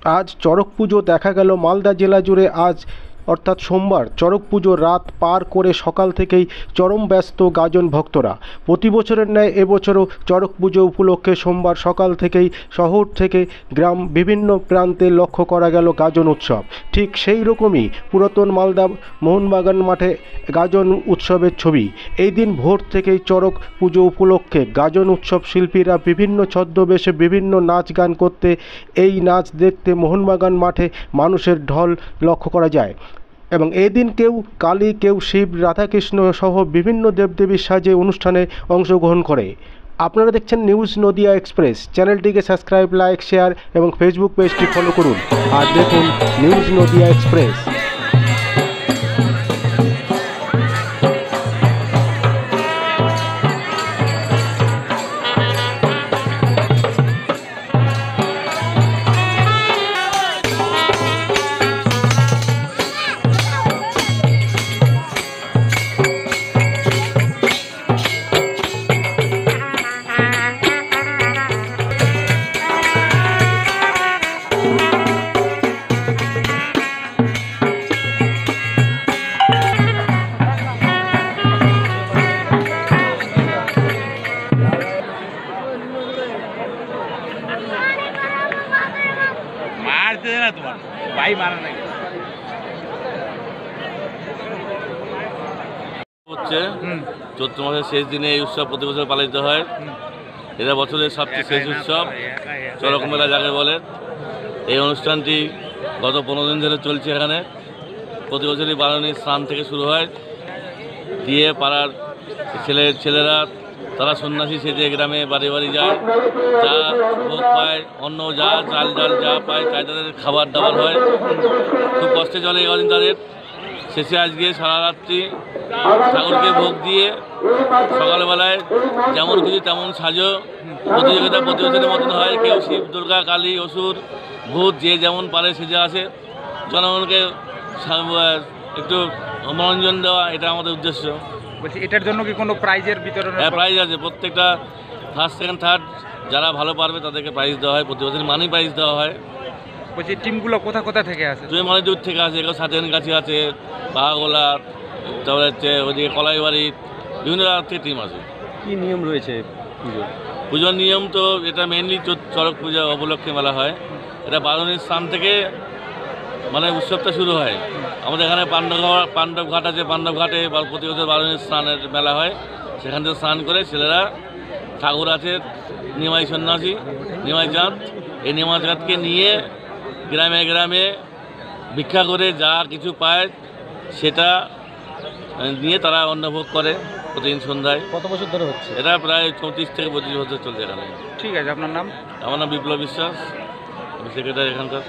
আজ চড়ক পুজো দেখা গেল মালদা জেলা জুড়ে। আজ অর্থাৎ সোমবার চড়ক পুজোর রাত পার করে সকাল থেকেই চরম ব্যস্ত গাজন ভক্তরা। প্রতি বছরের ন্যায় এবছরও চড়ক পুজো উপলক্ষে সোমবার সকাল থেকেই শহর থেকে গ্রাম বিভিন্ন প্রান্তে লক্ষ্য করা গেল গাজন উৎসব। ঠিক সেই রকমই পুরাতন মালদা মোহনবাগান মাঠে গাজন উৎসবের ছবি। এই দিন ভোর থেকেই চড়ক পুজো উপলক্ষে গাজন উৎসব শিল্পীরা বিভিন্ন ছদ্মবেশে বিভিন্ন নাচ গান করতে, এই নাচ দেখতে মোহনবাগান মাঠে মানুষের ঢল লক্ষ্য করা যায়। এবং এদিন কেউ কালী, কেউ শিব, রাধাকৃষ্ণ সহ বিভিন্ন দেবদেবীর সাজে অনুষ্ঠানে অংশগ্রহণ করে। আপনারা দেখছেন নিউজ নদিয়া এক্সপ্রেস। চ্যানেলটিকে সাবস্ক্রাইব, লাইক, শেয়ার এবং ফেসবুক পেজটি ফলো করুন। আর দেখুন নিউজ নদিয়া এক্সপ্রেস। হচ্ছে চৈত্র মাসের শেষ দিনে এই উৎসব প্রতি বছর পালিত হয়। এটা বছরের সবচেয়ে শেষ উৎসব, চড়ক মেলা যাকে বলে। এই অনুষ্ঠানটি গত 15 দিন ধরে চলছে। এখানে প্রতি বছরই বারণী স্নান থেকে শুরু হয়, দিয়ে পাড়ার ছেলেরা তারা সন্ন্যাসী সেজে গ্রামে বাড়ি বাড়ি যায়, যা ভোগ পায়, অন্য যা চাল ডাল যা পায় তাই তাদের খাবার দাবার হয়। খুব কষ্টে চলে এদিন তাদের। শেষে আজকে সারা রাত্রি ঠাকুরকে ভোগ দিয়ে সকালবেলায় যেমন খুশি তেমন সাজো প্রতিযোগিতা প্রতি বছরের মতন হয়। কেউ শিব, দুর্গা, কালী, অসুর, ভূত যে যেমন পারে সেজে আসে। জনগণকে একটু মনোরঞ্জন দেওয়া, এটা আমাদের উদ্দেশ্য। বলছি, এটার জন্য কি কোনো প্রাইজের বিতরণ? হ্যাঁ, প্রাইজ আছে। প্রত্যেকটা ফার্স্ট, সেকেন্ড, থার্ড যারা ভালো পারবে তাদেরকে প্রাইজ দেওয়া হয়। প্রতি বছর মানি প্রাইজ দেওয়া হয়। বলছি, টিমগুলো কোথা থেকে আসে? তুমি অনেক দূর থেকে আসে। কেউ সাতেন কাছে আছে, বাহাগোলা, তারপরে হচ্ছে ওইদিকে কলাইবাড়ি, বিভিন্ন জায়গা থেকে টিম আসে। কী নিয়ম রয়েছে পুজোর নিয়ম? তো এটা মেনলি চড়ক পূজা উপলক্ষে মেলা হয়। এটা বারণীর স্থান থেকে মানে উৎসবটা শুরু হয়। আমাদের এখানে পাণ্ডব ঘাট আছে, পাণ্ডব ঘাটে প্রতি বছর বারণীর স্নানের মেলা হয়। সেখান থেকে স্নান করে ছেলেরা, ঠাকুর আছে নিমাই সন্ন্যাসী, নিমাই চাঁদ, এই নিমাই চাঁদকে নিয়ে গ্রামে গ্রামে ভিক্ষা করে যা কিছু পায় সেটা নিয়ে তারা অন্নভোগ করে প্রতিদিন সন্ধ্যায়। কত বছর ধরে হচ্ছে এটা? প্রায় 34 থেকে 25 বছর চলছে এখানে। ঠিক আছে, আপনার নাম? আমার নাম বিপ্লব বিশ্বাস, আমি সেক্রেটারি এখানকার।